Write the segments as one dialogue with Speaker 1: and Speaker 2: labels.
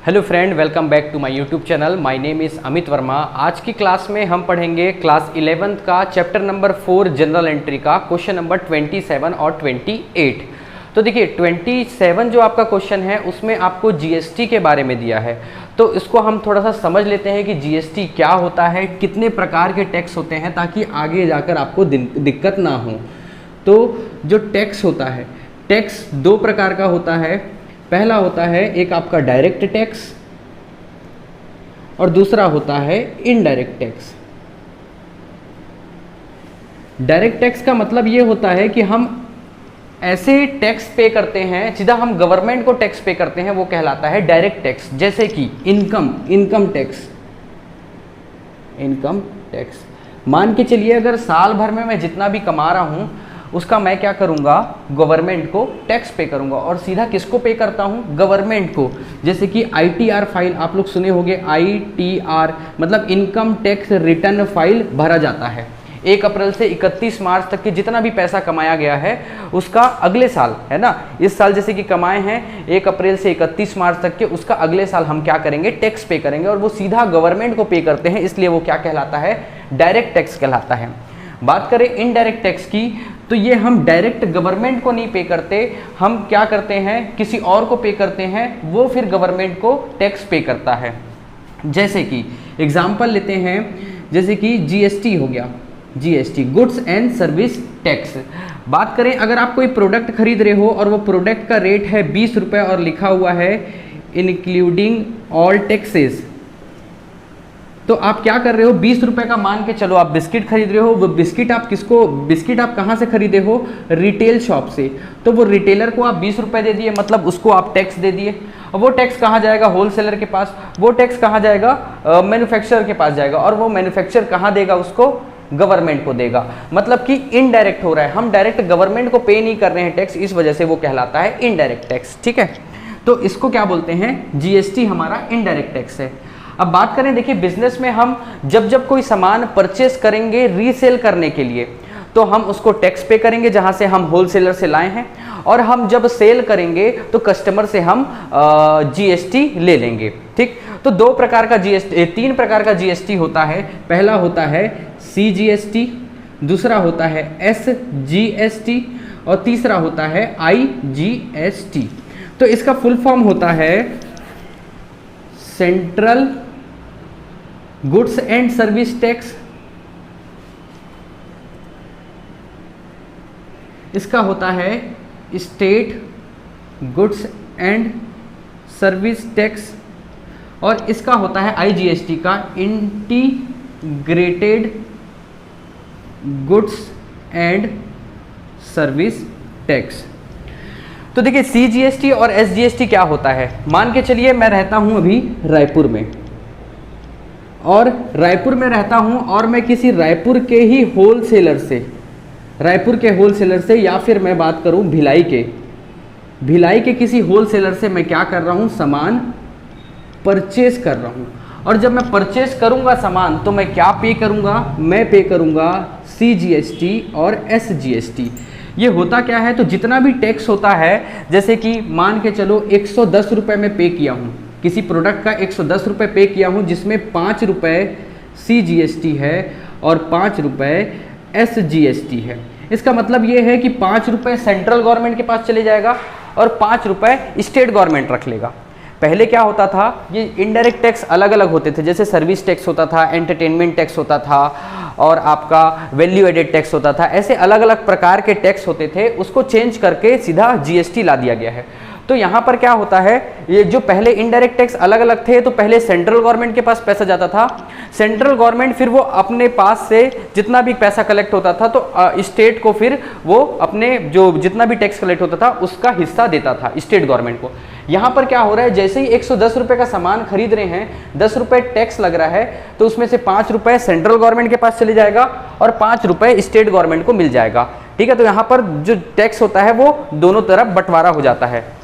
Speaker 1: Hello friend, welcome back to my YouTube channel. My name is Amit Verma. आज की class में हम पढ़ेंगे क्लास 11th का चैप्टर नंबर 4 जनरल एंट्री का क्वेश्चन नंबर 27 और 28। तो देखिए 27 जो आपका क्वेश्चन है उसमें आपको जीएसटी के बारे में दिया है, तो इसको हम थोड़ा सा समझ लेते हैं कि जीएसटी क्या होता है, कितने प्रकार के टैक्स होते हैं, ताकि आगे जाकर आपको दिक्कत ना हो। तो जो टैक्स होता है, टैक्स दो प्रकार का होता है। पहला होता है एक आपका डायरेक्ट टैक्स और दूसरा होता है इनडायरेक्ट टैक्स। डायरेक्ट टैक्स का मतलब ये होता है कि हम ऐसे टैक्स पे करते हैं, सीधा हम गवर्नमेंट को टैक्स पे करते हैं, वो कहलाता है डायरेक्ट टैक्स। जैसे कि इनकम टैक्स मान के चलिए, अगर साल भर में मैं जितना भी कमा रहा हूं उसका मैं क्या करूंगा, गवर्नमेंट को टैक्स पे करूंगा। और सीधा किसको पे करता हूं, गवर्नमेंट को। जैसे कि आईटीआर फाइल आप लोग सुने होंगे, आईटीआर मतलब इनकम टैक्स रिटर्न फाइल भरा जाता है। 1 अप्रैल से 31 मार्च तक के जितना भी पैसा कमाया गया है उसका अगले साल, है ना, इस साल जैसे कि कमाए हैं 1 अप्रैल से 31 मार्च तक के, उसका अगले साल हम क्या करेंगे, टैक्स पे करेंगे। और वो सीधा गवर्नमेंट को पे करते हैं, इसलिए वो क्या कहलाता है, डायरेक्ट टैक्स कहलाता है। बात करें इनडायरेक्ट टैक्स की, तो ये हम डायरेक्ट गवर्नमेंट को नहीं पे करते, हम क्या करते हैं, किसी और को पे करते हैं, वो फिर गवर्नमेंट को टैक्स पे करता है। जैसे कि एग्जांपल लेते हैं, जैसे कि जीएसटी हो गया, GST goods and service tax. बात करें, अगर आप कोई प्रोडक्ट खरीद रहे हो और वो प्रोडक्ट का रेट है 20 रुपये और लिखा हुआ है इंक्लूडिंग ऑल टैक्सेस, तो आप क्या कर रहे हो, 20 रुपये का मान के चलो आप बिस्किट खरीद रहे हो। वो बिस्किट आप कहाँ से खरीदे हो, रिटेल शॉप से। तो वो रिटेलर को आप 20 रुपये दे दिए, मतलब उसको आप टैक्स दे दिए। और वो टैक्स कहाँ जाएगा, होलसेलर के पास। वो टैक्स कहाँ जाएगा, मैन्युफैक्चरर के पास जाएगा। और वो मैन्युफैक्चरर कहाँ देगा, उसको गवर्नमेंट को देगा। मतलब कि इनडायरेक्ट हो रहा है, हम डायरेक्ट गवर्नमेंट को पे नहीं कर रहे हैं टैक्स, इस वजह से वो कहलाता है इनडायरेक्ट टैक्स। ठीक है, तो इसको क्या बोलते हैं, जीएसटी हमारा इनडायरेक्ट टैक्स है। अब बात करें, देखिए बिजनेस में हम जब कोई सामान परचेस करेंगे रीसेल करने के लिए, तो हम उसको टैक्स पे करेंगे जहां से हम होलसेलर से लाए हैं। और हम जब सेल करेंगे तो कस्टमर से हम जीएसटी ले लेंगे। ठीक, तो 2 प्रकार का जीएसटी, 3 प्रकार का जीएसटी होता है। पहला होता है सीजीएसटी, दूसरा होता है एसजीएसटी और तीसरा होता है आईजीएसटी। तो इसका फुल फॉर्म होता है central goods and service tax, इसका होता है state goods and service tax, और इसका होता है आईजीएसटी का integrated goods and service tax. तो देखिए सीजीएसटी और एसजीएसटी क्या होता है। मान के चलिए मैं रहता हूं अभी रायपुर में, और रायपुर में रहता हूं और मैं किसी रायपुर के होलसेलर से या फिर मैं बात करूं भिलाई के किसी होलसेलर से मैं क्या कर रहा हूं, सामान परचेस कर रहा हूं। और जब मैं परचेस करूंगा सामान, तो मैं क्या पे करूंगा, मैं पे करूंगा सीजीएसटी और एसजीएसटी। ये होता क्या है, तो जितना भी टैक्स होता है, जैसे कि मान के चलो 110 रुपये में पे किया हूँ, किसी प्रोडक्ट का 110 रुपये पे किया हूँ, जिसमें 5 रुपये सीजीएसटी है और 5 रुपये एसजीएसटी है। इसका मतलब ये है कि 5 रुपये सेंट्रल गवर्नमेंट के पास चले जाएगा और 5 रुपये स्टेट गवर्नमेंट रख लेगा। पहले क्या होता था, ये इनडायरेक्ट टैक्स अलग अलग होते थे, जैसे सर्विस टैक्स होता था, एंटरटेनमेंट टैक्स होता था और आपका वैल्यू एडेड टैक्स होता था। ऐसे अलग अलग प्रकार के टैक्स होते थे, उसको चेंज करके सीधा जीएसटी ला दिया गया है। तो यहाँ पर क्या होता है, ये जो पहले इनडायरेक्ट टैक्स अलग अलग थे, तो पहले सेंट्रल गवर्नमेंट के पास पैसा जाता था। सेंट्रल गवर्नमेंट फिर वो अपने पास से जितना भी पैसा कलेक्ट होता था, तो स्टेट को फिर वो अपने जो जितना भी टैक्स कलेक्ट होता था उसका हिस्सा देता था स्टेट गवर्नमेंट को। यहाँ पर क्या हो रहा है, जैसे ही 110 रुपये का सामान खरीद रहे हैं, 10 रुपये टैक्स लग रहा है, तो उसमें से 5 रुपये सेंट्रल गवर्नमेंट के पास चले जाएगा और 5 रुपये स्टेट गवर्नमेंट को मिल जाएगा। ठीक है, तो यहाँ पर जो टैक्स होता है वो दोनों तरफ बंटवारा हो जाता है।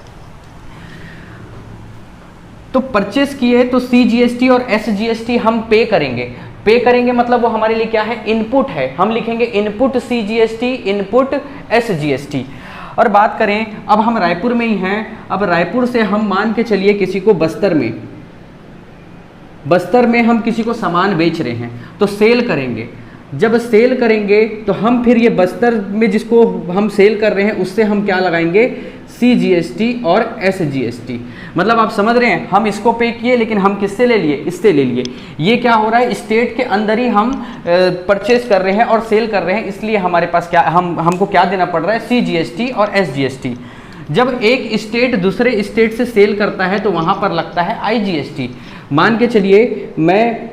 Speaker 1: तो परचेस किए तो सीजीएसटी और एसजीएसटी हम पे करेंगे मतलब वो हमारे लिए क्या है, इनपुट है। हम लिखेंगे इनपुट सीजीएसटी, इनपुट एसजीएसटी। और बात करें, अब हम रायपुर में ही हैं, अब रायपुर से हम मान के चलिए किसी को बस्तर में बस्तर में हम किसी को सामान बेच रहे हैं तो सेल करेंगे। जब सेल करेंगे तो हम फिर ये बस्तर में जिसको हम सेल कर रहे हैं उससे हम क्या लगाएंगे, CGST और SGST। मतलब आप समझ रहे हैं, हम इसको पे किए लेकिन हम किससे ले लिए, इससे ले लिए। ये क्या हो रहा है, स्टेट के अंदर ही हम परचेज कर रहे हैं और सेल कर रहे हैं, इसलिए हमारे पास क्या हमको क्या देना पड़ रहा है, CGST और SGST। जब एक स्टेट दूसरे स्टेट से सेल करता है तो वहाँ पर लगता है IGST। मान के चलिए मैं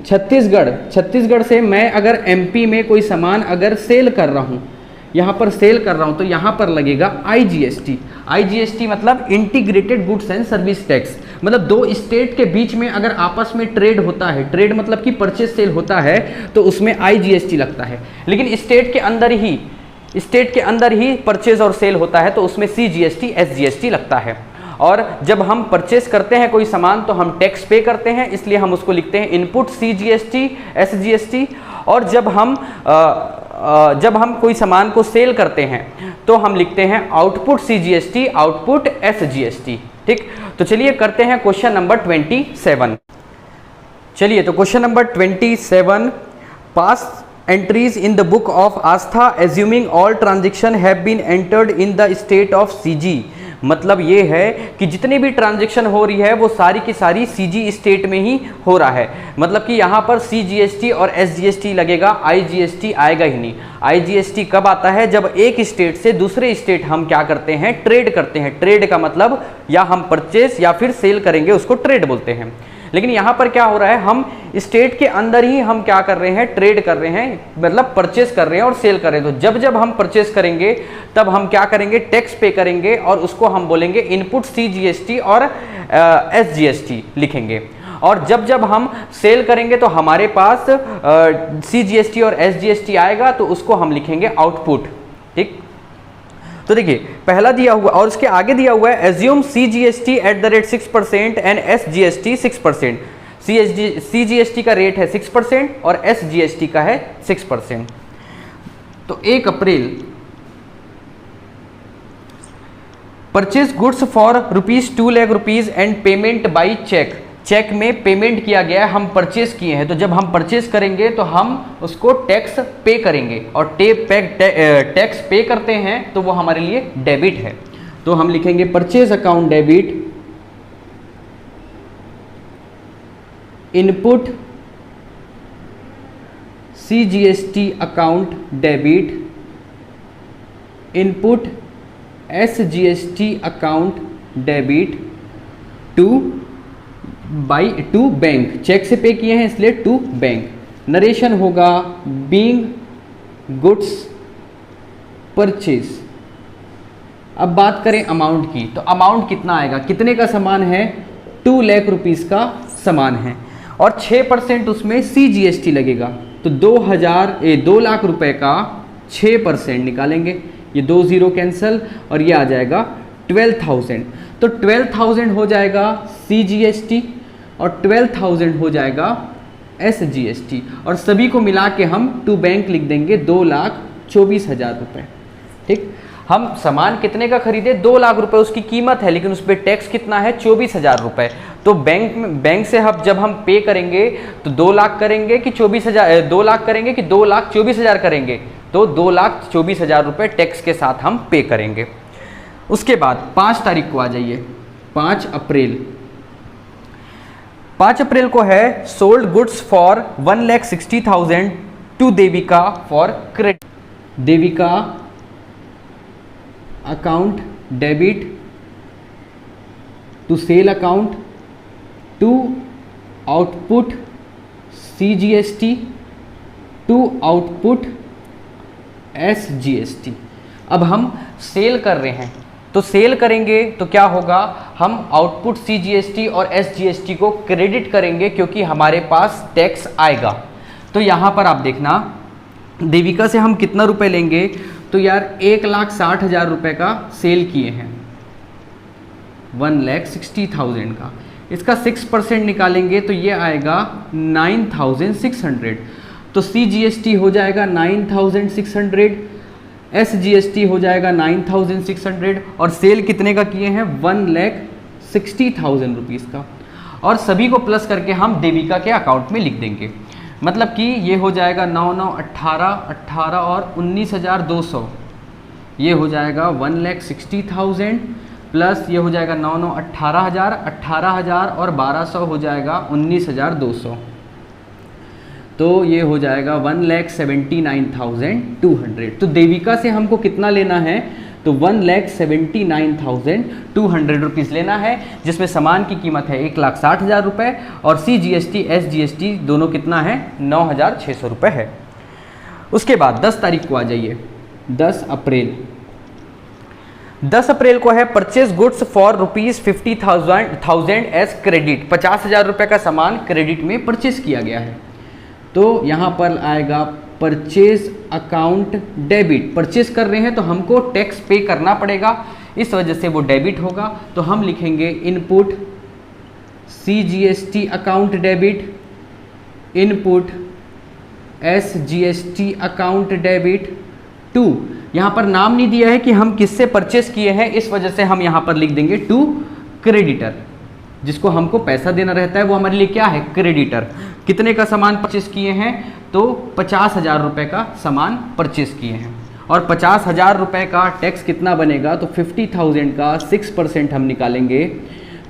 Speaker 1: छत्तीसगढ़ से मैं अगर MP में कोई सामान अगर सेल कर रहा हूँ, यहाँ पर सेल कर रहा हूँ, तो यहाँ पर लगेगा IGST मतलब integrated goods and service tax. मतलब दो स्टेट के बीच में अगर आपस में ट्रेड होता है, ट्रेड मतलब कि परचेज सेल होता है, तो उसमें IGST लगता है। लेकिन स्टेट के अंदर ही परचेज और सेल होता है तो उसमें CGST SGST लगता है। और जब हम परचेस करते हैं कोई सामान तो हम टैक्स पे करते हैं, इसलिए हम उसको लिखते हैं इनपुट CGST SGST। और जब हम कोई सामान को सेल करते हैं तो हम लिखते हैं आउटपुट CGST आउटपुट SGST। ठीक, तो चलिए करते हैं क्वेश्चन नंबर 27। चलिए तो question number 27, pass entries in the book of Aastha assuming all transaction have been entered in the state of CG। मतलब ये है कि जितनी भी ट्रांजैक्शन हो रही है वो सारी की सारी CG स्टेट में ही हो रहा है। मतलब कि यहाँ पर CGST और SGST लगेगा, IGST आएगा ही नहीं। IGST कब आता है, जब एक स्टेट से दूसरे स्टेट हम क्या करते हैं, ट्रेड करते हैं। ट्रेड का मतलब या हम परचेस या फिर सेल करेंगे, उसको ट्रेड बोलते हैं। लेकिन यहाँ पर क्या हो रहा है, हम स्टेट के अंदर ही हम क्या कर रहे हैं, ट्रेड कर रहे हैं, मतलब परचेस कर रहे हैं और सेल कर रहे हैं। तो जब हम परचेस करेंगे तब हम क्या करेंगे, टैक्स पे करेंगे और उसको हम बोलेंगे इनपुट CGST और SGST लिखेंगे। और जब हम सेल करेंगे तो हमारे पास CGST और SGST आएगा तो उसको हम लिखेंगे आउटपुट। ठीक, तो देखिए पहला दिया हुआ और उसके आगे दिया हुआ है assume CGST at the rate 6% and SGST 6%। CGST का रेट है 6% और SGST का है 6%। तो 1 April purchase goods for ₹2 lakh and payment by cheque. Cheque में पेमेंट किया गया है, हम परचेज किए हैं। तो जब हम परचेज करेंगे तो हम उसको टैक्स पे करेंगे और टैक्स पे करते हैं तो वो हमारे लिए डेबिट है। तो हम लिखेंगे purchase account debit, input CGST account debit, input SGST account debit to bank. Cheque से पे किए हैं इसलिए टू बैंक। नरेशन होगा बीइंग गुड्स परचेज। अब बात करें अमाउंट की, तो अमाउंट कितना आएगा, कितने का सामान है, 2 लाख रुपीस का सामान है और 6% उसमें CGST लगेगा। तो 2 लाख रुपए का 6% निकालेंगे, ये 2 0 कैंसिल और ये आ जाएगा 12,000। तो 12,000 हो जाएगा CGST और 12,000 हो जाएगा SGST और सभी को मिला के हम टू बैंक लिख देंगे 2,24,000 रुपये। ठीक, हम सामान कितने का खरीदे, 2 लाख रुपए उसकी कीमत है, लेकिन उस पर टैक्स कितना है, 24,000 रुपये। तो बैंक से जब हम पे करेंगे तो 2 लाख करेंगे कि 24,000, 2 लाख करेंगे कि 2,24,000 करेंगे, तो 2,24,000 रुपये टैक्स के साथ हम पे करेंगे। उसके बाद 5 तारीख को आ जाइए, 5 अप्रैल को है sold goods for 1,60,000 to Devika for credit. Devika account debit to sale account to output CGST to output SGST। अब हम सेल कर रहे हैं तो सेल करेंगे तो क्या होगा, हम आउटपुट CGST और SGST को क्रेडिट करेंगे क्योंकि हमारे पास टैक्स आएगा। तो यहाँ पर आप देखना देविका से हम कितना रुपए लेंगे, तो यार 1,60,000 रुपये का सेल किए हैं, 1,60,000 का, इसका 6% निकालेंगे तो ये आएगा 9,600। तो CGST हो जाएगा 9,600, SGST हो जाएगा 9,600 और सेल कितने का किए हैं, 1,60,000 रुपीज़ का। और सभी को प्लस करके हम देविका के अकाउंट में लिख देंगे। मतलब कि ये हो जाएगा 9 9 18 18 और 19,200, ये हो जाएगा 1,60,000 प्लस ये हो जाएगा 9 9 18,000 18,000 और 1200 हो जाएगा 19,200, तो ये हो जाएगा 1,79,200। तो देविका से हमको कितना लेना है, तो 1,79,200 रुपीज़ लेना है, जिसमें सामान की कीमत है 1,60,000 रुपये और CGST SGST दोनों कितना है 9,600 रुपये है। उसके बाद 10 तारीख को आ जाइए, 10 अप्रैल। 10 अप्रैल को है purchase goods for ₹50,000 as credit, 50,000 रुपये का सामान क्रेडिट में परचेज किया गया है। तो यहाँ पर आएगा परचेज अकाउंट डेबिट, परचेज कर रहे हैं तो हमको टैक्स पे करना पड़ेगा, इस वजह से वो डेबिट होगा। तो हम लिखेंगे input CGST account debit, input SGST account debit to, यहाँ पर नाम नहीं दिया है कि हम किससे परचेस किए हैं, इस वजह से हम यहाँ पर लिख देंगे टू क्रेडिटर, जिसको हमको पैसा देना रहता है वो हमारे लिए क्या है, क्रेडिटर। कितने का सामान परचेस किए हैं, तो 50,000 रुपये का सामान परचेस किए हैं और 50,000 रुपये का टैक्स कितना बनेगा, तो 50,000 का 6% हम निकालेंगे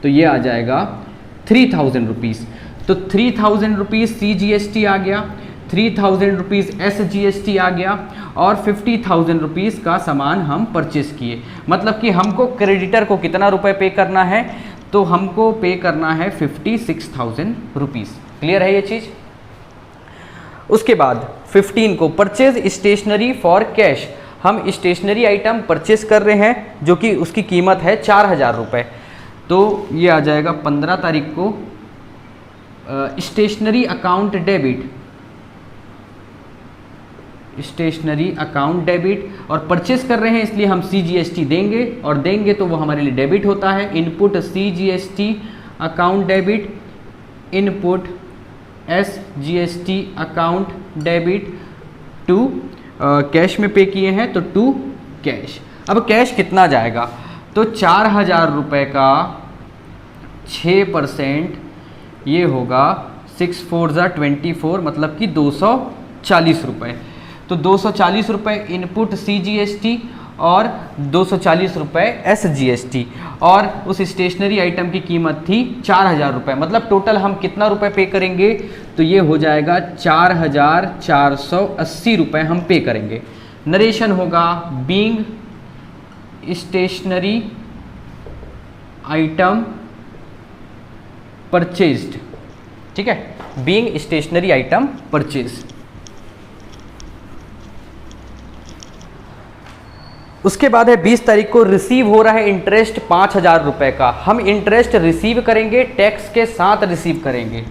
Speaker 1: तो ये आ जाएगा 3,000 रुपीज़। तो 3,000 रुपीज़ CGST आ गया, 3,000 रुपीज़ SGST आ गया और 50,000 रुपीज़ का सामान हम परचेस किए। मतलब कि हमको क्रेडिटर को कितना रुपए पे करना है, तो हमको पे करना है 56,000 रुपीज़। क्लियर है ये चीज़। उसके बाद 15 को परचेज स्टेशनरी फॉर कैश, हम स्टेशनरी आइटम परचेस कर रहे हैं जो कि उसकी कीमत है 4,000 रुपये, तो ये आ जाएगा 15 तारीख को stationery account debit, stationery account debit, और परचेस कर रहे हैं इसलिए हम CGST देंगे और देंगे तो वो हमारे लिए डेबिट होता है। Input CGST account debit, input SGST account debit to cash में पे किए हैं तो टू कैश। अब कैश कितना जाएगा, तो 4,000 रुपये का 6% ये होगा 6 4 ज़ा 24, मतलब कि 240 रुपये। तो 240 रुपये इनपुट CGST और 240 रुपये SGST, और उस स्टेशनरी आइटम की कीमत थी 4,000 रुपये। मतलब टोटल हम कितना रुपए पे करेंगे, तो ये हो जाएगा 4,480 रुपये हम पे करेंगे। नरेशन होगा बीइंग स्टेशनरी आइटम परचेज्ड, ठीक है, बीइंग स्टेशनरी आइटम परचेज। उसके बाद है 20 तारीख को रिसीव हो रहा है इंटरेस्ट 5,000 रुपये का। हम इंटरेस्ट रिसीव करेंगे, टैक्स के साथ रिसीव करेंगे,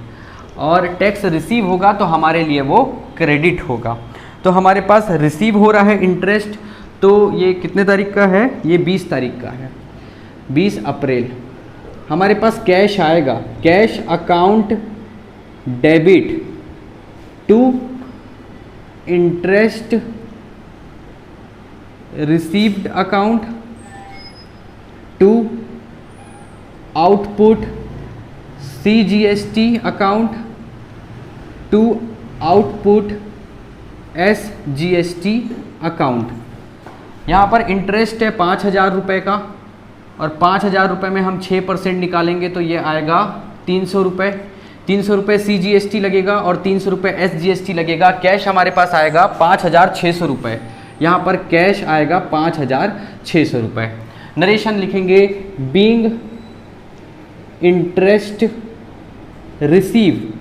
Speaker 1: और टैक्स रिसीव होगा तो हमारे लिए वो क्रेडिट होगा। तो हमारे पास रिसीव हो रहा है इंटरेस्ट, तो ये कितने तारीख का है, ये 20 तारीख का है, 20 अप्रैल। हमारे पास कैश आएगा, cash account debit to interest received account to output CGST account to output SGST account. यहाँ पर इंटरेस्ट है 5,000 रुपये का, और 5,000 रुपये में हम 6% निकालेंगे तो ये आएगा 300 रुपये। 300 रुपये CGST लगेगा और 300 रुपये SGST लगेगा। कैश हमारे पास आएगा 5,600 रुपये। यहाँ पर कैश आएगा 5,600 रुपये। नरेशन लिखेंगे बीइंग इंटरेस्ट रिसीव।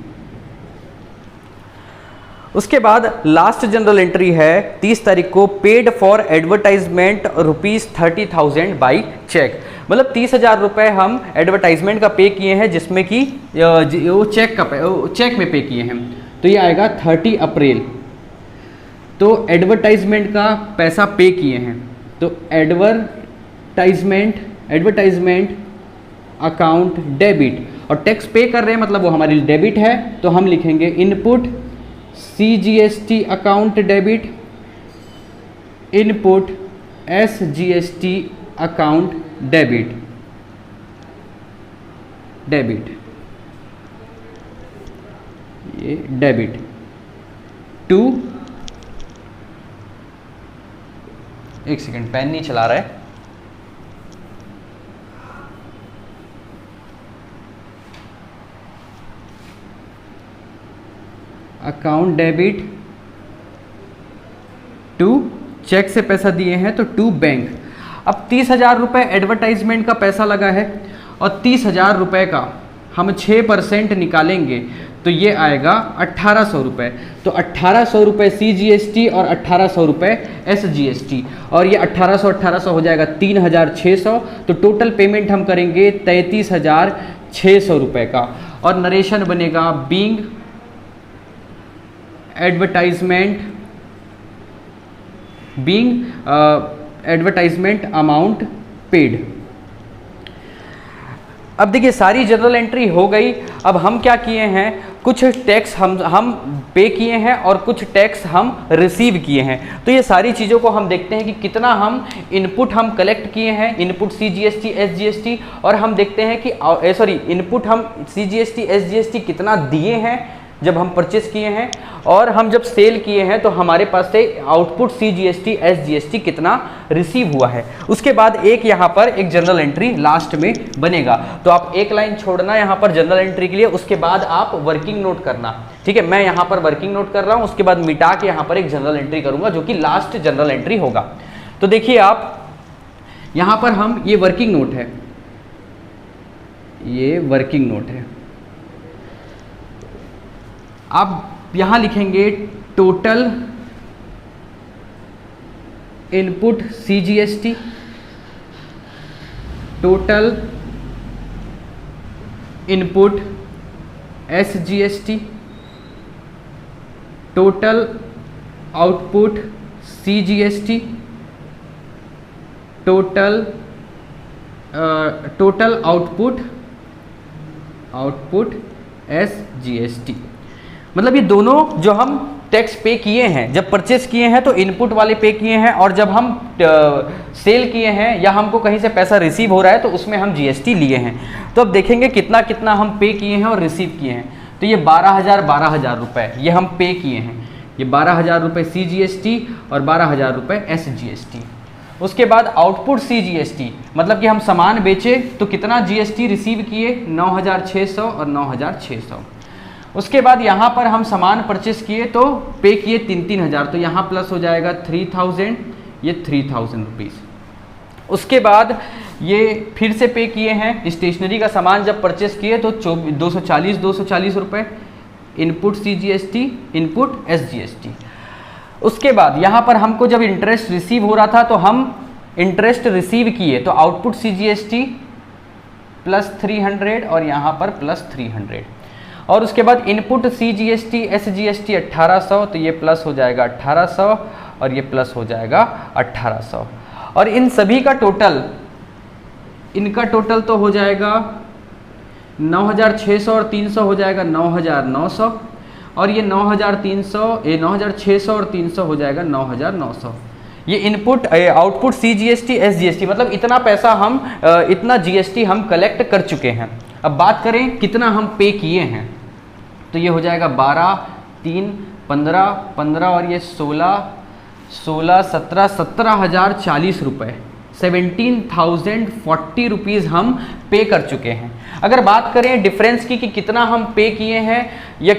Speaker 1: उसके बाद लास्ट जनरल एंट्री है 30 तारीख को, paid for advertisement ₹30,000 by cheque. मतलब 30,000 रुपये हम एडवर्टाइजमेंट का पे किए हैं, जिसमें कि वो चेक में पे किए हैं, तो ये आएगा 30 अप्रैल। तो एडवर्टाइजमेंट का पैसा पे किए हैं, तो एडवर्टाइजमेंट अकाउंट डेबिट, और टैक्स पे कर रहे हैं मतलब वो हमारे लिए डेबिट है, तो हम लिखेंगे input CGST account debit, input SGST account debit. ये डेबिट टू, एक सेकेंड पेन नहीं चला रहा है, अकाउंट डेबिट टू, चेक से पैसा दिए हैं तो टू बैंक। अब 30,000 रुपये एडवर्टाइजमेंट का पैसा लगा है और 30,000 रुपये का हम 6% निकालेंगे तो ये आएगा 1,800 रुपये। तो 1,800 रुपये CGST और 1,800 रुपये SGST, और ये 1,800 हो जाएगा 3,600। तो टोटल पेमेंट हम करेंगे 33,600 रुपये का। और नरेशन बनेगा बीइंग एडवर्टाइजमेंट अमाउंट पेड। अब देखिए सारी जनरल एंट्री हो गई। अब हम क्या किए हैं, कुछ टैक्स हम पे किए हैं और कुछ टैक्स हम रिसीव किए हैं। तो ये सारी चीज़ों को हम देखते हैं कि कितना हम इनपुट हम कलेक्ट किए हैं, इनपुट CGST SGST, और हम देखते हैं कि इनपुट हम CGST SGST कितना दिए हैं जब हम परचेस किए हैं, और हम जब सेल किए हैं तो हमारे पास से आउटपुट CGST SGST कितना रिसीव हुआ है। उसके बाद एक यहाँ पर एक जनरल एंट्री लास्ट में बनेगा। तो आप एक लाइन छोड़ना यहाँ पर जनरल एंट्री के लिए, उसके बाद आप वर्किंग नोट करना। ठीक है, मैं यहाँ पर वर्किंग नोट कर रहा हूँ, उसके बाद मिटा के यहाँ पर एक जनरल एंट्री करूँगा जो कि लास्ट जनरल एंट्री होगा। तो देखिए आप यहाँ पर हम ये वर्किंग नोट है, ये वर्किंग नोट है। आप यहां लिखेंगे total input CGST, total input SGST, total output CGST, total output SGST। मतलब ये दोनों जो हम टैक्स पे किए हैं, जब परचेस किए हैं तो इनपुट वाले पे किए हैं, और जब हम सेल किए हैं या हमको कहीं से पैसा रिसीव हो रहा है तो उसमें हम GST लिए हैं। तो अब देखेंगे कितना कितना हम पे किए हैं और रिसीव किए हैं। तो ये 12,000 रुपये ये हम पे किए हैं, ये 12,000 रुपये CGST और 12,000 रुपये SGST। उसके बाद आउटपुट CGST, मतलब कि हम सामान बेचे तो कितना GST रिसीव किए, 9,600 और 9,600। उसके बाद यहाँ पर हम सामान परचेस किए तो पे किए 3,000, तो यहाँ प्लस हो जाएगा 3,000, ये 3,000 रुपीज़। उसके बाद ये फिर से पे किए हैं स्टेशनरी का सामान जब परचेस किए तो 240 रुपये इनपुट CGST, इनपुट SGST। उसके बाद यहाँ पर हमको जब इंटरेस्ट रिसीव हो रहा था तो हम इंटरेस्ट रिसीव किए तो आउटपुट CGST प्लस 300 और यहाँ पर प्लस 300। और उसके बाद इनपुट CGST SGST 1,800, तो ये प्लस हो जाएगा 1,800 और ये प्लस हो जाएगा 1,800। और इन सभी का टोटल, इनका टोटल तो हो जाएगा 9,600 और 300 हो जाएगा 9,900, और ये 9,600 और 300 हो जाएगा 9,900। ये इनपुट आउटपुट CGST SGST, मतलब इतना पैसा हम इतना GST हम कलेक्ट कर चुके हैं। अब बात करें कितना हम पे किए हैं, तो ये हो जाएगा 12, 3, 15 और ये 16, 17,040 रुपये, 17,040 रुपीज़ हम पे कर चुके हैं। अगर बात करें डिफरेंस की कि कितना हम पे किए हैं या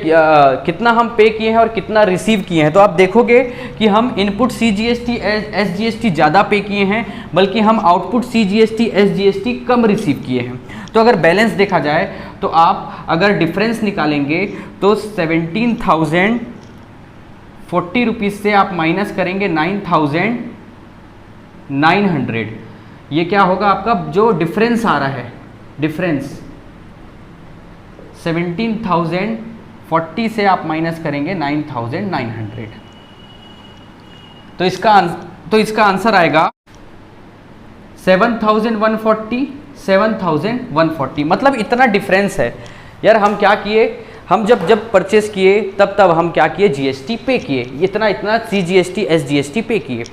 Speaker 1: कितना हम पे किए हैं और कितना रिसीव किए हैं, तो आप देखोगे कि हम इनपुट CGST SGST ज़्यादा पे किए हैं, बल्कि हम आउटपुट CGST SGST कम रिसीव किए हैं। तो अगर बैलेंस देखा जाए तो आप अगर डिफरेंस निकालेंगे तो 17,040 रुपीज़ से आप माइनस करेंगे 9,900। ये क्या होगा आपका जो डिफरेंस आ रहा है, डिफरेंस 17,040 से आप माइनस करेंगे 9,900। तो इसका आंसर आएगा 7,140, 7,140। मतलब इतना डिफरेंस है यार। हम क्या किए, हम जब परचेस किए तब हम क्या किए, GST पे किए, इतना CGST SGST पे किए।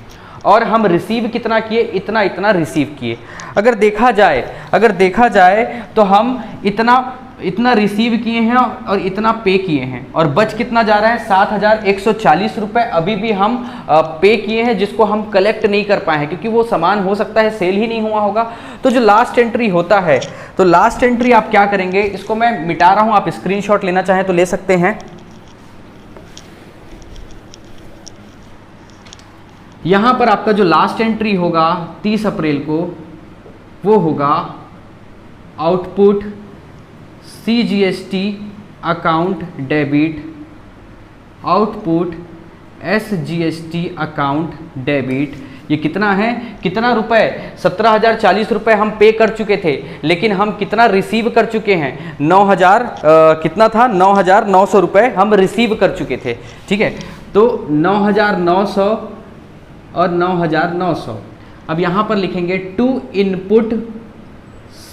Speaker 1: और हम रिसीव कितना किए, इतना इतना रिसीव किए। अगर देखा जाए तो हम इतना रिसीव किए हैं और इतना पे किए हैं, और बच कितना जा रहा है 7,140 रुपये अभी भी हम पे किए हैं, जिसको हम कलेक्ट नहीं कर पाए हैं क्योंकि वो सामान हो सकता है सेल ही नहीं हुआ होगा। तो जो लास्ट एंट्री होता है, तो लास्ट एंट्री आप क्या करेंगे, इसको मैं मिटा रहा हूं, आप स्क्रीनशॉट लेना चाहें तो ले सकते हैं। यहां पर आपका जो लास्ट एंट्री होगा 30 अप्रैल को, वो होगा output CGST account debit, output SGST account debit. ये कितना है, कितना रुपए, 17,040 रुपये हम पे कर चुके थे, लेकिन हम कितना रिसीव कर चुके हैं, 9,000 कितना था, 9,900 रुपये हम रिसीव कर चुके थे। ठीक है, तो 9,900 और 9,900। अब यहाँ पर लिखेंगे to input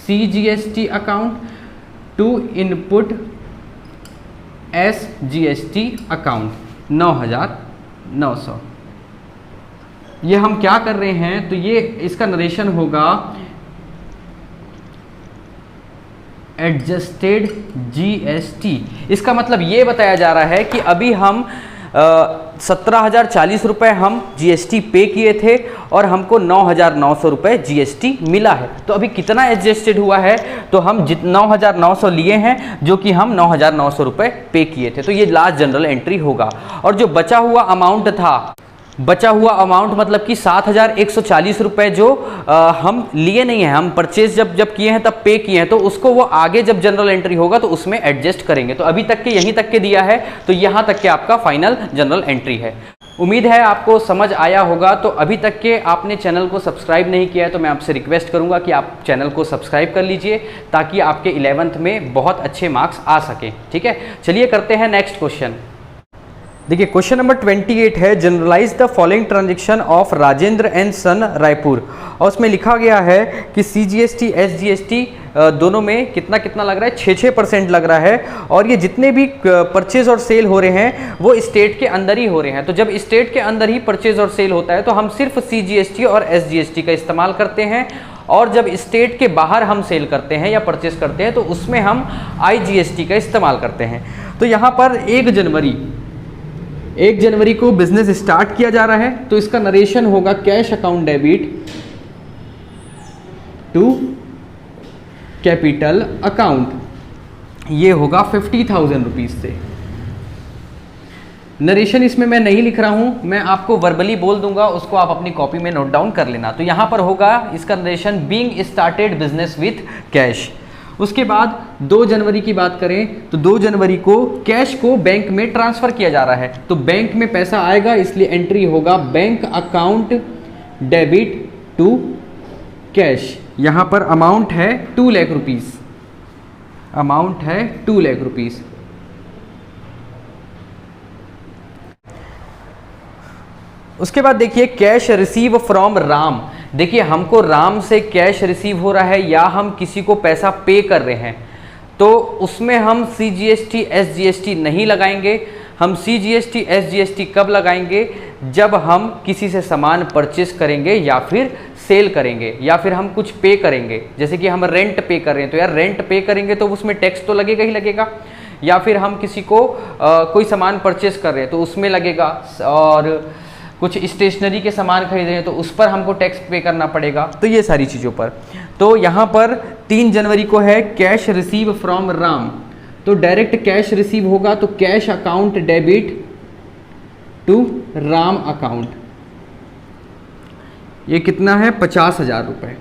Speaker 1: CGST account, to input SGST account 9,900। ये हम क्या कर रहे हैं, तो ये इसका नरेशन होगा एडजस्टेड GST। इसका मतलब ये बताया जा रहा है कि अभी हम 17,040 रुपये हम GST पे किए थे और हमको 9,900 रुपये GST मिला है। तो अभी कितना एडजस्टेड हुआ है, तो हम 9,900 लिए हैं, जो कि हम 9,900 रुपये पे किए थे। तो ये लास्ट जनरल एंट्री होगा। और जो बचा हुआ अमाउंट था, बचा हुआ अमाउंट मतलब कि 7,140 रुपये जो हम लिए नहीं हैं, हम परचेज जब किए हैं तब पे किए हैं, तो उसको वो आगे जब जनरल एंट्री होगा तो उसमें एडजस्ट करेंगे। तो अभी तक के यहीं तक के दिया है, तो यहाँ तक के आपका फाइनल जनरल एंट्री है। उम्मीद है आपको समझ आया होगा। तो अभी तक के आपने चैनल को सब्सक्राइब नहीं किया है तो मैं आपसे रिक्वेस्ट करूंगा कि आप चैनल को सब्सक्राइब कर लीजिए, ताकि आपके 11th में बहुत अच्छे मार्क्स आ सकें। ठीक है, चलिए करते हैं नेक्स्ट क्वेश्चन। देखिए क्वेश्चन नंबर 28 है, journalise the following transaction of Rajendra and son Raipur. और उसमें लिखा गया है कि CGST SGST दोनों में कितना कितना लग रहा है, 6% लग रहा है। और ये जितने भी परचेज और सेल हो रहे हैं वो स्टेट के अंदर ही हो रहे हैं। तो जब स्टेट के अंदर ही परचेज और सेल होता है तो हम सिर्फ CGST और SGST का इस्तेमाल करते हैं, और जब स्टेट के बाहर हम सेल करते हैं या परचेज करते हैं तो उसमें हम IGST का इस्तेमाल करते हैं। तो यहाँ पर 1 जनवरी को बिजनेस स्टार्ट किया जा रहा है, तो इसका नरेशन होगा cash account debit to capital account. ये होगा 50,000 रुपीज से। नरेशन इसमें मैं नहीं लिख रहा हूं, मैं आपको वर्बली बोल दूंगा, उसको आप अपनी कॉपी में नोट डाउन कर लेना। तो यहां पर होगा इसका narration being started business with cash. उसके बाद 2 जनवरी की बात करें तो 2 जनवरी को कैश को बैंक में ट्रांसफर किया जा रहा है, तो बैंक में पैसा आएगा, इसलिए एंट्री होगा bank account debit to cash. यहां पर अमाउंट है 2 लाख रुपीस, अमाउंट है 2 लाख रुपीस। उसके बाद देखिए कैश रिसीव फ्रॉम राम। देखिए हमको राम से कैश रिसीव हो रहा है या हम किसी को पैसा पे कर रहे हैं, तो उसमें हम CGST SGST नहीं लगाएंगे। हम CGST SGST कब लगाएंगे, जब हम किसी से सामान परचेस करेंगे या फिर सेल करेंगे या फिर हम कुछ पे करेंगे। जैसे कि हम रेंट पे कर रहे हैं, तो यार रेंट पे करेंगे तो उसमें टैक्स तो लगेगा ही लगेगा, या फिर हम किसी को कोई सामान परचेस कर रहे हैं तो उसमें लगेगा, और कुछ स्टेशनरी के सामान खरीद रहे हैं तो उस पर हमको टैक्स पे करना पड़ेगा। तो ये सारी चीज़ों पर, तो यहाँ पर 3 जनवरी को है कैश रिसीव फ्रॉम राम, तो डायरेक्ट कैश रिसीव होगा, तो cash account debit to Ram account. ये कितना है, 50,000 रुपये।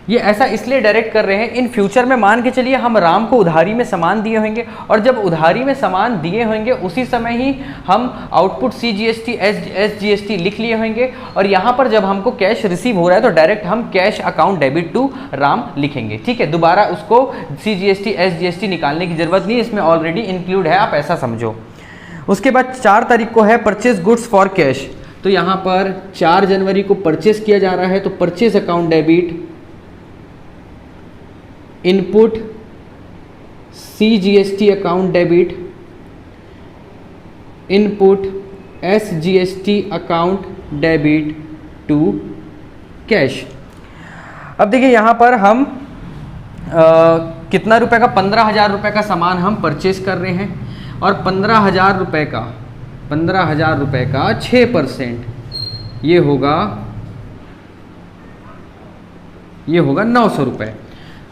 Speaker 1: ये ऐसा इसलिए डायरेक्ट कर रहे हैं, इन फ्यूचर में मान के चलिए हम राम को उधारी में सामान दिए होंगे, और जब उधारी में सामान दिए होंगे उसी समय ही हम आउटपुट CGST SGST लिख लिए होंगे, और यहाँ पर जब हमको कैश रिसीव हो रहा है तो डायरेक्ट हम cash account debit to Ram लिखेंगे। ठीक है, दोबारा उसको CGST SGST निकालने की जरूरत नहीं, इसमें ऑलरेडी इंक्लूड है, आप ऐसा समझो। उसके बाद 4 तारीख को है परचेज गुड्स फॉर कैश, तो यहाँ पर 4 जनवरी को परचेज किया जा रहा है, तो purchase account debit input CGST account debit input SGST account debit to cash. अब देखिए यहाँ पर हम कितना रुपए का, 15,000 रुपये का सामान हम परचेज कर रहे हैं और 15,000 रुपये का 6% ये होगा 900 रुपये।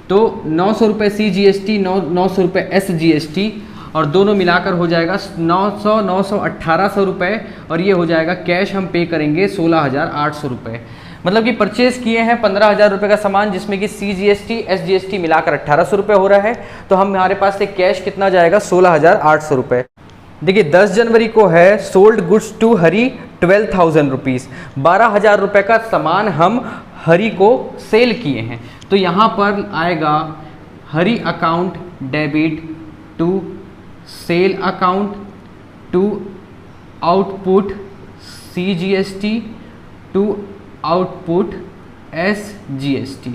Speaker 1: तो 900 रुपये CGST, 900 रुपये SGST और दोनों मिलाकर हो जाएगा 900, 1800 रुपये और ये हो जाएगा कैश हम पे करेंगे 16,800 रुपये। मतलब कि परचेज किए हैं 15,000 रुपये का सामान जिसमें कि CGST SGST मिलाकर 1800 रुपये हो रहा है। तो हमारे पास से कैश कितना जाएगा 16,800 रुपये। देखिए 10 जनवरी को है sold goods to Hari 12,000 rupees, 12,000 रुपये का सामान हम हरी को सेल किए हैं। तो यहाँ पर आएगा Hari account debit to sale account to output CGST to output SGST।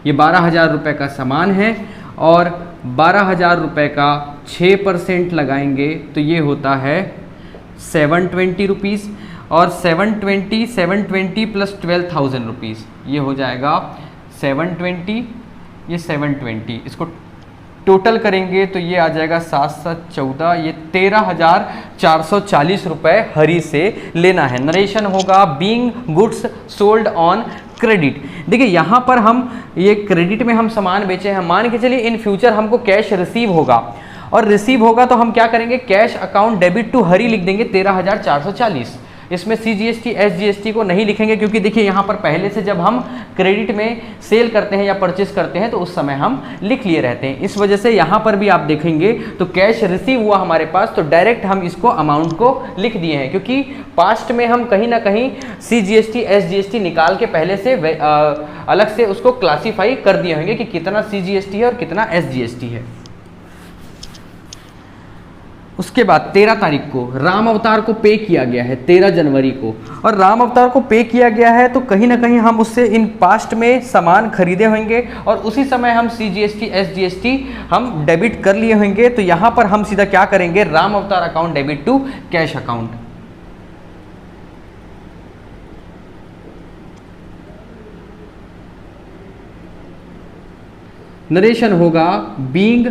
Speaker 1: ये 12,000 रुपये का सामान है और 12,000 रुपये का 6% लगाएंगे तो ये होता है 720 रुपीज़ और 720 प्लस 12,000 रुपीज़ ये हो जाएगा 720, ये 720, इसको टोटल करेंगे तो ये आ जाएगा 7 7 14, ये 13,440 रुपये हरी से लेना है। नरेशन होगा being goods sold on credit. देखिए यहाँ पर हम ये क्रेडिट में हम सामान बेचे हैं, मान के चलिए इन फ्यूचर हमको कैश रिसीव होगा और रिसीव होगा तो हम क्या करेंगे, कैश अकाउंट डेबिट टू हरी लिख देंगे 13,440। इसमें CGST SGST को नहीं लिखेंगे क्योंकि देखिए यहाँ पर पहले से जब हम क्रेडिट में सेल करते हैं या परचेस करते हैं तो उस समय हम लिख लिए रहते हैं। इस वजह से यहाँ पर भी आप देखेंगे तो कैश रिसीव हुआ हमारे पास तो डायरेक्ट हम इसको अमाउंट को लिख दिए हैं क्योंकि पास्ट में हम कहीं ना कहीं CGST SGST निकाल के पहले से अलग से उसको क्लासीफाई कर दिए होंगे कि कितना CGST है और कितना SGST है। उसके बाद 13 तारीख को राम अवतार को पे किया गया है, 13 जनवरी को, और राम अवतार को पे किया गया है तो कहीं ना कहीं हम उससे इन पास्ट में सामान खरीदे होंगे और उसी समय हम CGST SGST हम डेबिट कर लिए होंगे। तो यहाँ पर हम सीधा क्या करेंगे, Ram Avatar account debit to cash account. Narration होगा being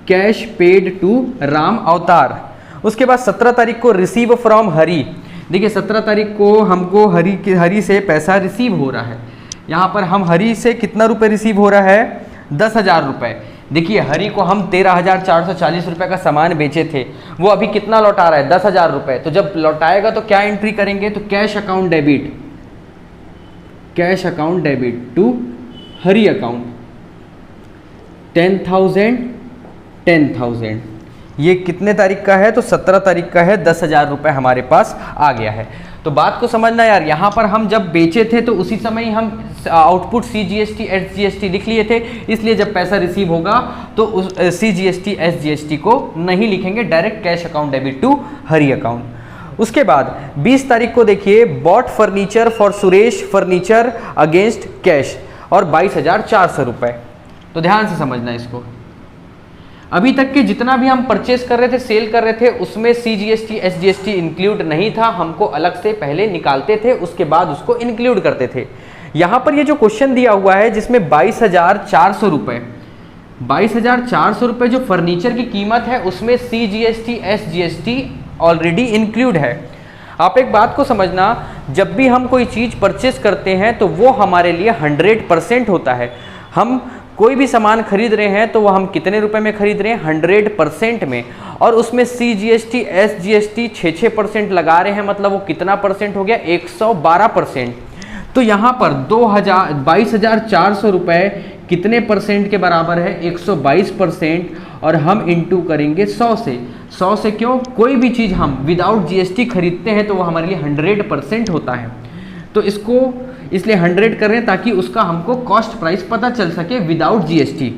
Speaker 1: cash paid to Ram Avatar. उसके बाद 17 तारीख को रिसीव फ्रॉम हरी। देखिए 17 तारीख को हमको हरी से पैसा रिसीव हो रहा है। यहाँ पर हम हरी से कितना रुपए रिसीव हो रहा है, 10,000 रुपये। देखिए हरी को हम 13,440 रुपये का सामान बेचे थे, वो अभी कितना लौटा रहा है, 10,000 रुपये। तो जब लौटाएगा तो क्या एंट्री करेंगे, तो cash account debit to Hari account 10,000। ये कितने तारीख का है, तो 17 तारीख का है। 10,000 रुपये हमारे पास आ गया है। तो बात को समझना यार, यहाँ पर हम जब बेचे थे तो उसी समय ही हम आउटपुट CGST SGST लिख लिए थे, इसलिए जब पैसा रिसीव होगा तो उस CGST SGST को नहीं लिखेंगे, direct cash account debit to Hari account. उसके बाद 20 तारीख को देखिए bought furniture for Suresh furniture against cash और 22,400 रुपये। तो ध्यान से समझना इसको। अभी तक के जितना भी हम परचेस कर रहे थे, सेल कर रहे थे, उसमें CGST SGST इंक्लूड नहीं था, हमको अलग से पहले निकालते थे, उसके बाद उसको इंक्लूड करते थे। यहाँ पर ये जो क्वेश्चन दिया हुआ है जिसमें 22,400 रुपये, 22,400 रुपये जो फर्नीचर की कीमत है उसमें CGST SGST ऑलरेडी इंक्लूड है। आप एक बात को समझना, जब भी हम कोई चीज़ परचेस करते हैं तो वो हमारे लिए 100% होता है। हम कोई भी सामान खरीद रहे हैं तो वो हम कितने रुपए में खरीद रहे हैं, 100% में, और उसमें CGST SGST 6% लगा रहे हैं, मतलब वो कितना परसेंट हो गया, 112%। तो यहाँ पर 22,400 रुपये कितने परसेंट के बराबर है, 122%, और हम इंटू करेंगे 100 से। 100 से क्यों, कोई भी चीज़ हम विदाउट GST खरीदते हैं तो वो हमारे लिए 100% होता है। तो इसको इसलिए 100 कर रहे हैं ताकि उसका हमको कॉस्ट प्राइस पता चल सके विदाउट GST।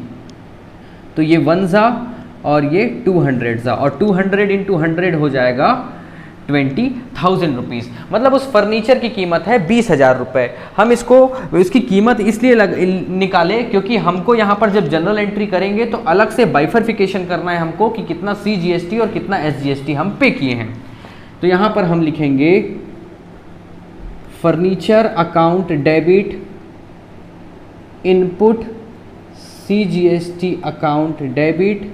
Speaker 1: तो ये 1 जा और ये 200 जा, और 200 इंटू 100 हो जाएगा 20,000 रुपीज़। मतलब उस फर्नीचर की कीमत है 20,000 रुपये। हम इसकी कीमत इसलिए निकाले क्योंकि हमको यहाँ पर जब जनरल एंट्री करेंगे तो अलग से बाइफर्फिकेशन करना है हमको कि कितना CGST और कितना SGST हम पे किए हैं। तो तो यहाँ पर हम लिखेंगे furniture account debit input CGST account debit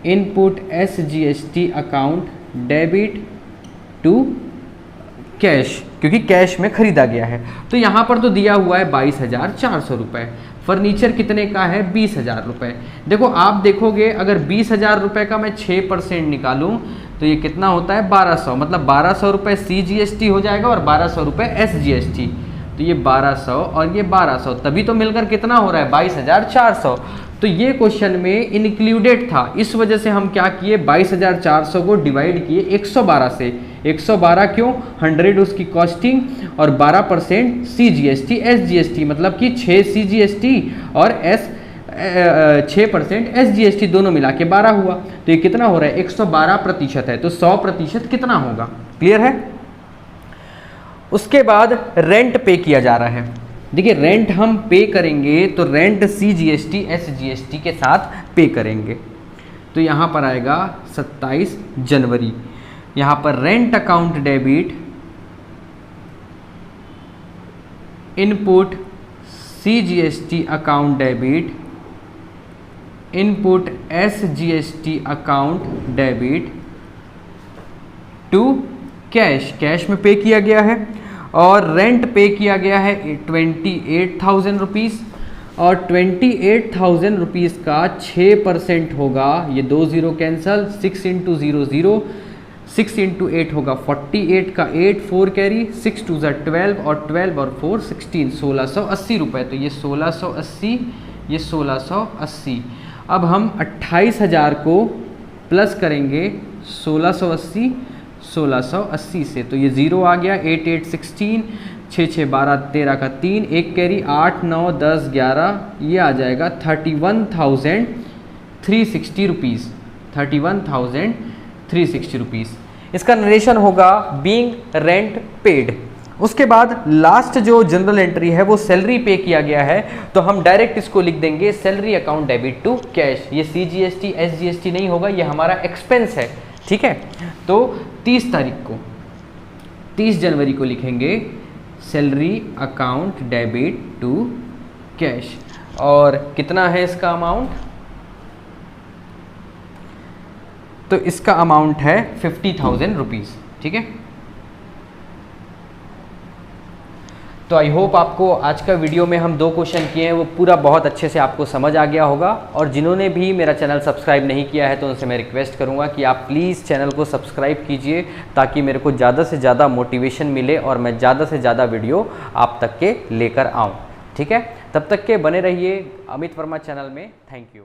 Speaker 1: input SGST account debit to cash, क्योंकि कैश में खरीदा गया है। तो यहाँ पर तो दिया हुआ है 22,400 रुपये। फर्नीचर कितने का है? 20,000 रुपये। देखो आप देखोगे अगर 20,000 रुपये का मैं 6% निकालूं तो ये कितना होता है? 1200, मतलब 1200 रुपये CGST हो जाएगा और 1200 रुपये SGST। तो ये 1200 और ये 1200 तभी तो मिलकर कितना हो रहा है? 22,400। तो ये क्वेश्चन में इंक्लूडेड था, इस वजह से हम क्या किए? 22,400 को डिवाइड किए 112 से। 112 क्यों? 100 उसकी कॉस्टिंग और 12% CGST SGST, मतलब कि 6 CGST और 6% SGST दोनों मिला के 12 हुआ। तो ये कितना हो रहा है? 112% है। तो 100% कितना होगा? क्लियर है? उसके बाद रेंट पे किया जा रहा है। देखिए रेंट हम पे करेंगे तो रेंट CGST SGST के साथ पे करेंगे। तो यहाँ पर आएगा 27 जनवरी। यहाँ पर rent account debit input CGST account debit input SGST account debit to cash, cash में पे किया गया है। और रेंट पे किया गया है 28,000 रुपीज़ और 28,000 रुपीज़ का 6% होगा, ये 2 0 कैंसल, 6 × 0 0, 6 × 8 होगा 48 का 8, 4 कैरी, 6 2 12 और 12 और 4 16, 1680 रुपये। तो ये 1680, ये 1680। अब हम 28,000 को प्लस करेंगे 1680 1680 से, तो ये 0 आ गया, 8 8 16, 6 6 12 13 का 3, 1 कैरी, 8 9 10 11, ये आ जाएगा 31,360 रुपीज़। 31,360 रुपीज़ इसका नरेशन होगा बीइंग रेंट पेड। उसके बाद लास्ट जो जनरल एंट्री है वो सैलरी पे किया गया है, तो हम डायरेक्ट इसको लिख देंगे salary account debit to cash. ये CGST SGST नहीं होगा, ये हमारा एक्सपेंस है, ठीक है। तो 30 तारीख को, 30 जनवरी को लिखेंगे salary account debit to cash. और कितना है इसका अमाउंट? तो इसका अमाउंट है 50,000 रुपीज़, ठीक है। तो आई होप आपको आज का वीडियो में हम 2 क्वेश्चन किए हैं वो पूरा बहुत अच्छे से आपको समझ आ गया होगा। और जिन्होंने भी मेरा चैनल सब्सक्राइब नहीं किया है तो उनसे मैं रिक्वेस्ट करूंगा कि आप प्लीज़ चैनल को सब्सक्राइब कीजिए, ताकि मेरे को ज़्यादा से ज़्यादा मोटिवेशन मिले और मैं ज़्यादा से ज़्यादा वीडियो आप तक के लेकर आऊँ, ठीक है। तब तक के बने रहिए अमित वर्मा चैनल में। Thank you.